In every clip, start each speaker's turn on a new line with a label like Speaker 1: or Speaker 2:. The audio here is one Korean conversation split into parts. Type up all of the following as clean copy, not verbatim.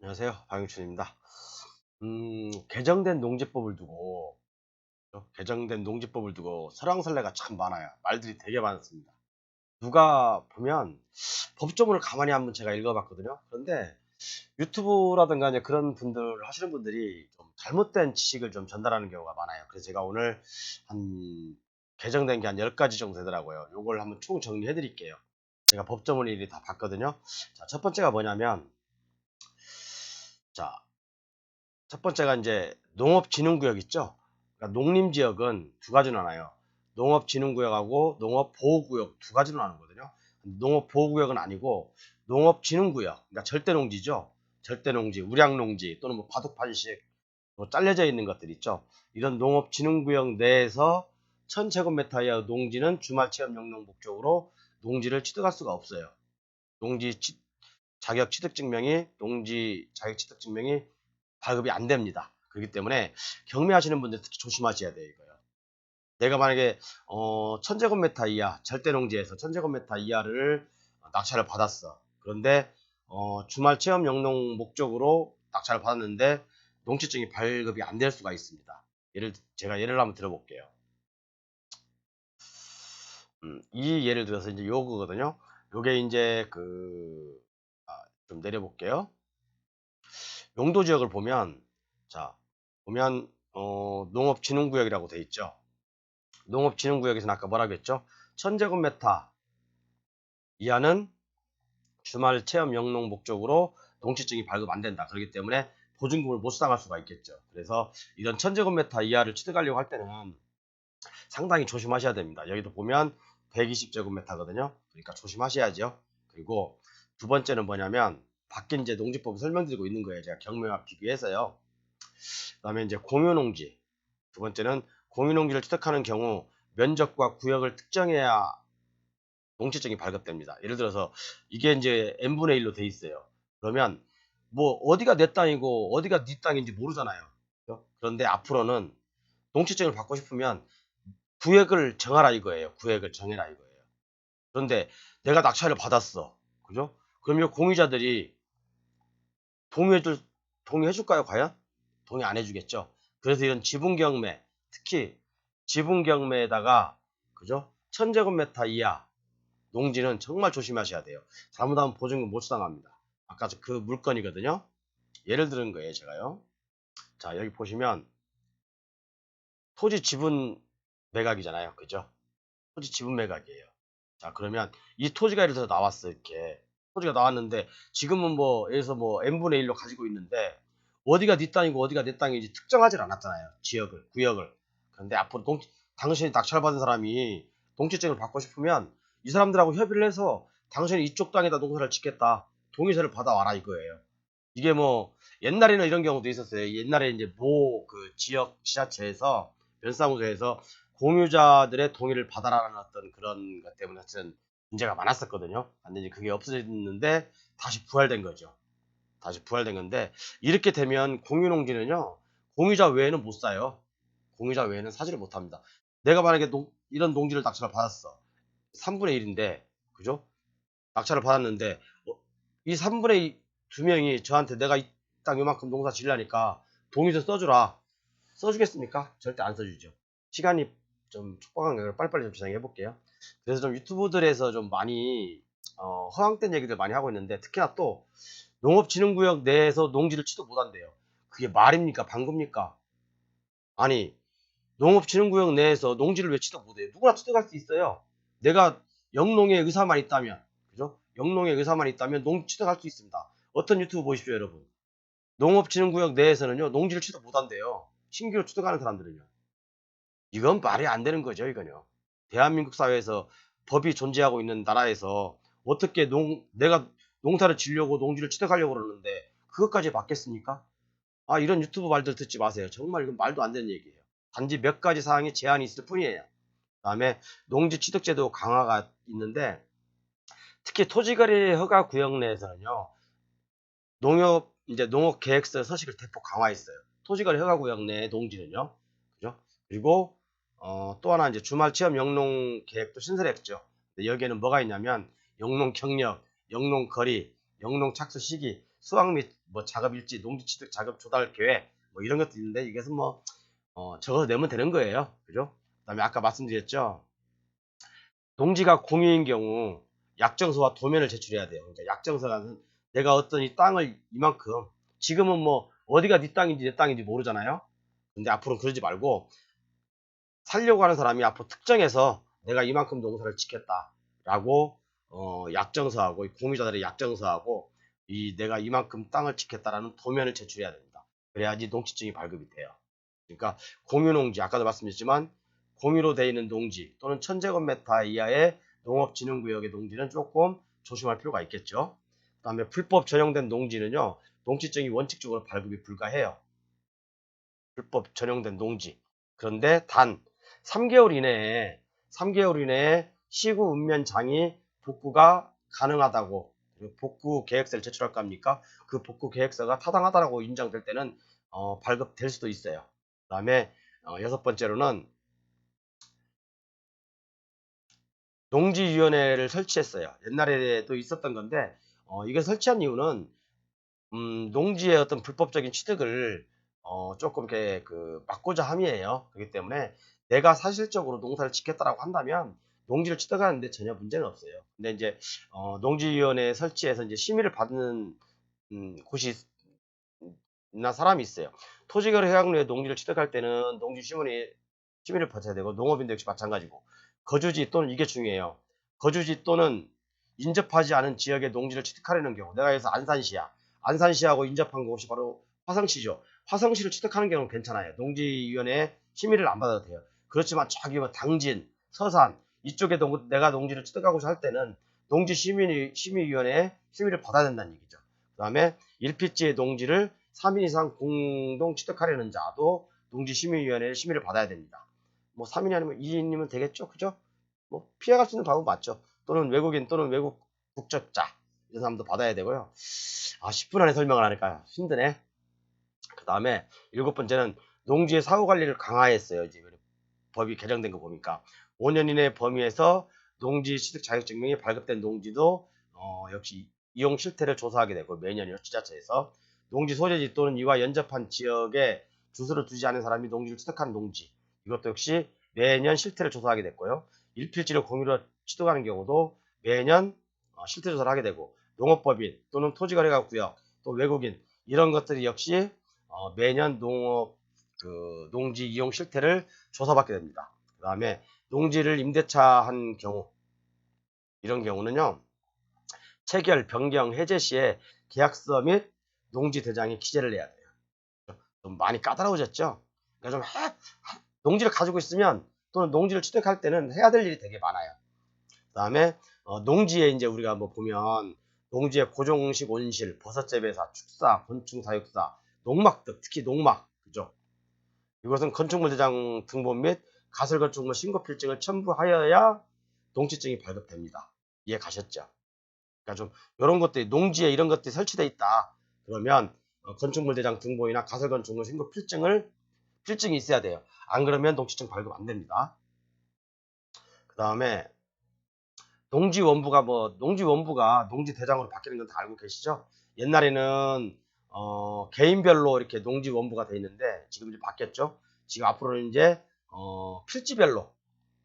Speaker 1: 안녕하세요. 박영춘입니다. 개정된 농지법을 두고, 개정된 농지법을 두고 설왕설래가 참 많아요. 말들이 되게 많습니다. 누가 보면 법조문을 가만히 한번 제가 읽어봤거든요. 그런데 유튜브라든가 이제 그런 분들 하시는 분들이 좀 잘못된 지식을 좀 전달하는 경우가 많아요. 그래서 제가 오늘 한 개정된 게 한 10가지 정도 되더라고요. 요걸 한번 총 정리해 드릴게요. 제가 법조문을 일일이 다 봤거든요. 자, 첫 번째가 뭐냐면, 자, 첫 번째가 이제 농업진흥구역 있죠. 그러니까 농림지역은 두 가지로 나눠요. 농업진흥구역하고 농업보호구역 두 가지로 나누거든요. 농업보호구역은 아니고 농업진흥구역, 그러니까 절대농지죠. 절대농지, 우량농지 또는 뭐 바둑판식 뭐 잘려져 있는 것들 있죠. 이런 농업진흥구역 내에서 1000제곱미터 이하 농지는 주말체험 영농 목적으로 농지를 취득할 수가 없어요. 농지 자격 취득증명이 농지 자격 취득증명이 발급이 안 됩니다. 그렇기 때문에 경매하시는 분들 특히 조심하셔야 돼요. 이거요. 내가 만약에 1000제곱미터 이하 절대농지에서 1000제곱미터 이하를 낙찰을 받았어. 그런데 주말 체험 영농 목적으로 낙찰을 받았는데 농지증이 발급이 안 될 수가 있습니다. 제가 예를 한번 들어볼게요. 이 예를 들어서 이제 요거거든요. 요게 이제 좀 내려볼게요. 용도 지역을 보면, 자, 보면, 농업진흥구역이라고 돼 있죠. 농업진흥구역에서는 아까 뭐라고 했죠? 1000제곱미터 이하는 주말 체험 영농 목적으로 농지증이 발급 안 된다. 그렇기 때문에 보증금을 못 수당할 수가 있겠죠. 그래서 이런 1000제곱미터 이하를 취득하려고 할 때는 상당히 조심하셔야 됩니다. 여기도 보면 120제곱미터거든요. 그러니까 조심하셔야죠. 그리고 두 번째는 뭐냐면, 밖에 이제 농지법을 설명드리고 있는 거예요. 제가 경매와 비교해서요. 그 다음에 이제 공유농지. 두 번째는 공유농지를 취득하는 경우 면적과 구역을 특정해야 농지증이 발급됩니다. 예를 들어서 이게 이제 n분의 1로 돼 있어요. 그러면 뭐 어디가 내 땅이고 어디가 네 땅인지 모르잖아요. 그죠? 그런데 앞으로는 농지증을 받고 싶으면 구역을 정하라 이거예요. 구역을 정해라 이거예요. 그런데 내가 낙찰을 받았어. 그죠? 그러면 공유자들이 동의해줄, 동의해줄까요, 과연? 동의 안 해주겠죠. 그래서 이런 지분경매, 특히 지분경매에다가, 그죠? 1000제곱미터 이하 농지는 정말 조심하셔야 돼요. 잘못하면 보증금 못 수당합니다. 아까 그 물건이거든요. 예를 들은 거예요, 제가요. 자, 여기 보시면 토지 지분 매각이잖아요. 그죠? 토지 지분 매각이에요. 자, 그러면 이 토지가 예를 들어서 나왔어, 이렇게. 토지가 나왔는데, 지금은 뭐, 예를 들어서 뭐, n분의 1로 가지고 있는데, 어디가 네 땅이고 어디가 내 땅인지 특정하지 않았잖아요. 지역을, 구역을. 그런데 앞으로 당신이 낙찰받은 사람이 동치증을 받고 싶으면 이 사람들하고 협의를 해서 당신이 이쪽 땅에다 농사를 짓겠다. 동의서를 받아와라 이거예요. 이게 뭐, 옛날에는 이런 경우도 있었어요. 옛날에 이제 그 지역 지자체에서, 변사무소에서 공유자들의 동의를 받아라는 어떤 그런 것 때문에 하여튼 문제가 많았었거든요. 근데 이제 그게 없어졌는데 다시 부활된 거죠. 다시 부활된 건데, 이렇게 되면 공유농지는요, 공유자 외에는 못 사요. 공유자 외에는 사지를 못합니다. 내가 만약에 이런 농지를 낙찰을 받았어. 3분의 1인데, 그죠? 낙찰을 받았는데, 이 3분의 2명이 저한테 내가 이 땅 요만큼 농사 지으려니까 동의서 써주라. 써주겠습니까? 절대 안 써주죠. 시간이 좀 촉박한 거를 빨리빨리 좀 진행해 볼게요. 그래서 좀 유튜브들에서 좀 많이 허황된 얘기들 많이 하고 있는데, 특히나 또 농업진흥구역 내에서 농지를 취득 못한대요. 그게 말입니까? 방금입니까? 아니, 농업진흥구역 내에서 농지를 왜 취득 못해요? 누구나 취득할 수 있어요. 내가 영농의 의사만 있다면, 그죠? 영농의 의사만 있다면 농지 취득할 수 있습니다. 어떤 유튜브 보십시오, 여러분. 농업진흥구역 내에서는요, 농지를 취득 못한대요. 신규로 취득하는 사람들은요. 이건 말이 안 되는 거죠, 이건요. 대한민국 사회에서 법이 존재하고 있는 나라에서 어떻게 내가 농사를 지려고 농지를 취득하려고 그러는데 그것까지 받겠습니까? 아, 이런 유튜브 말들 듣지 마세요. 정말 이건 말도 안 되는 얘기예요. 단지 몇 가지 사항에 제한이 있을 뿐이에요. 그다음에 농지 취득제도 강화가 있는데, 특히 토지거래 허가 구역 내에서는요. 농업 계획서 서식을 대폭 강화했어요. 토지거래 허가 구역 내 농지는요. 그죠? 그리고 또 하나 이제 주말 체험 영농 계획도 신설했죠. 여기에는 뭐가 있냐면 영농 경력, 영농 거리, 영농 착수 시기, 수확 및 뭐 작업 일지, 농지 취득 작업 조달 계획 뭐 이런 것도 있는데 이것은 뭐 적어서 내면 되는 거예요. 그죠? 그다음에 아까 말씀드렸죠. 농지가 공유인 경우 약정서와 도면을 제출해야 돼요. 그러니까 약정서는 내가 어떤 이 땅을 이만큼 지금은 뭐 어디가 네 땅인지 내 땅인지 모르잖아요. 근데 앞으로는 그러지 말고 살려고 하는 사람이 앞으로 특정해서 내가 이만큼 농사를 짓겠다라고 약정서하고 공유자들의 약정서하고 이 내가 이만큼 땅을 짓겠다라는 도면을 제출해야 됩니다. 그래야지 농지증이 발급이 돼요. 그러니까 공유농지 아까도 말씀드렸지만 공유로 되어 있는 농지 또는 1000제곱미터 이하의 농업진흥구역의 농지는 조금 조심할 필요가 있겠죠. 그 다음에 불법 전용된 농지는요. 농지증이 원칙적으로 발급이 불가해요. 불법 전용된 농지. 그런데 단 3개월 이내에 시구 읍면장이 복구가 가능하다고 복구 계획서를 제출할 겁니까? 그 복구 계획서가 타당하다고 인정될 때는 발급될 수도 있어요. 그 다음에 여섯 번째로는 농지위원회를 설치했어요. 옛날에도 있었던 건데 이걸 설치한 이유는 농지의 어떤 불법적인 취득을 조금 이렇게 막고자 함이에요. 그렇기 때문에 내가 사실적으로 농사를 짓겠다라고 한다면 농지를 취득하는데 전혀 문제는 없어요. 근데 이제 농지위원회 설치해서 이제 심의를 받는 곳이 나 사람이 있어요. 토지거래 계약로에 농지를 취득할 때는 농지 심의를 받아야 되고 농업인도 역시 마찬가지고 거주지 또는 이게 중요해요. 거주지 또는 인접하지 않은 지역의 농지를 취득하려는 경우 내가 여기서 안산시야. 안산시하고 인접한 곳이 바로 화성시죠. 화성시를 취득하는 경우는 괜찮아요. 농지위원회에 심의를 안 받아도 돼요. 그렇지만 저기 뭐 당진, 서산 이쪽에 내가 농지를 취득하고자 할 때는 농지심의위원회에 심의를 받아야 된다는 얘기죠. 그 다음에 1필지의 농지를 3인 이상 공동 취득하려는 자도 농지심의위원회에 심의를 받아야 됩니다. 뭐 3인이 아니면 2인이면 되겠죠. 그죠? 뭐 피해갈 수 있는 방법 맞죠. 또는 외국인 또는 외국 국적자 이런 사람도 받아야 되고요. 10분 안에 설명을 하니까 힘드네. 그 다음에 7번째는 농지의 사후관리를 강화했어요. 이제 법이 개정된 거 보니까 5년 이내 범위에서 농지 취득 자격증명이 발급된 농지도 역시 이용 실태를 조사하게 되고 매년이요. 지자체에서 농지 소재지 또는 이와 연접한 지역에 주소를 두지 않은 사람이 농지를 취득한 농지 이것도 역시 매년 실태를 조사하게 됐고요. 일필지를 공유로 취득하는 경우도 매년 실태 조사를 하게 되고 농업법인 또는 토지거래가 구역 또 외국인 이런 것들이 역시 매년 농지 이용 실태를 조사받게 됩니다. 그 다음에 농지를 임대차 한 경우 이런 경우는요. 체결, 변경, 해제 시에 계약서 및 농지 대장에 기재를 해야 돼요. 좀 많이 까다로워졌죠. 그러니까 농지를 가지고 있으면 또는 농지를 취득할 때는 해야 될 일이 되게 많아요. 그 다음에 농지에 이제 우리가 뭐 보면 농지의 고정식 온실, 버섯재배사, 축사, 곤충사육사, 농막 등 특히 농막 그죠? 이것은 건축물 대장 등본 및 가설건축물 신고 필증을 첨부하여야 농지증이 발급됩니다. 이해 가셨죠? 그러니까 좀 이런 것들이 농지에 이런 것들이 설치되어 있다. 그러면 건축물 대장 등본이나 가설건축물 신고 필증이 있어야 돼요. 안 그러면 농지증 발급 안 됩니다. 그 다음에 농지원부가 농지 대장으로 바뀌는 건 다 알고 계시죠? 옛날에는 개인별로 이렇게 농지원부가 돼 있는데 지금 이제 바뀌었죠? 지금 앞으로는 이제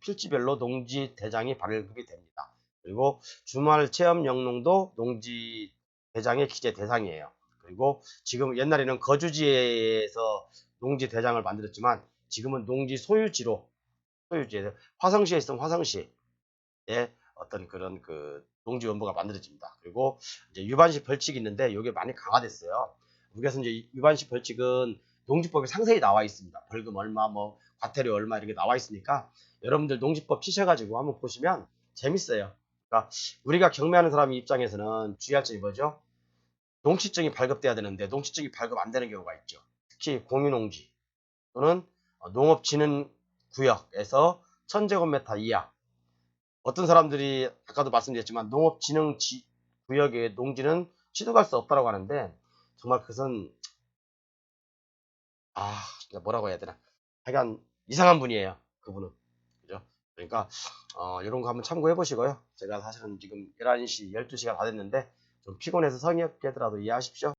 Speaker 1: 필지별로 농지 대장이 발급이 됩니다. 그리고 주말 체험 영농도 농지 대장의 기재 대상이에요. 그리고 지금 옛날에는 거주지에서 농지 대장을 만들었지만 지금은 농지 소유지에 화성시에 있으면 화성시에 어떤 그런 농지원부가 만들어집니다. 그리고 이제 위반시 벌칙이 있는데 이게 많이 강화됐어요. 여기서 이제 위반시 벌칙은 농지법에 상세히 나와 있습니다. 벌금 얼마, 뭐 과태료 얼마 이렇게 나와 있으니까 여러분들 농지법 치셔가지고 한번 보시면 재밌어요. 그러니까 우리가 경매하는 사람 입장에서는 주의할 점이 뭐죠? 농지증이 발급돼야 되는데 농지증이 발급 안 되는 경우가 있죠. 특히 공유농지 또는 농업진흥구역에서 1000제곱미터 이하 어떤 사람들이 아까도 말씀드렸지만 농업진흥구역의 농지는 취득할 수 없다고 하는데 정말 그것은 진짜 뭐라고 해야 되나 하여간 이상한 분이에요. 그분은. 그죠? 그러니까 이런 거 한번 참고해 보시고요. 제가 사실은 지금 11시, 12시가 다 됐는데 좀 피곤해서 성의 없게 하더라도 이해하십시오.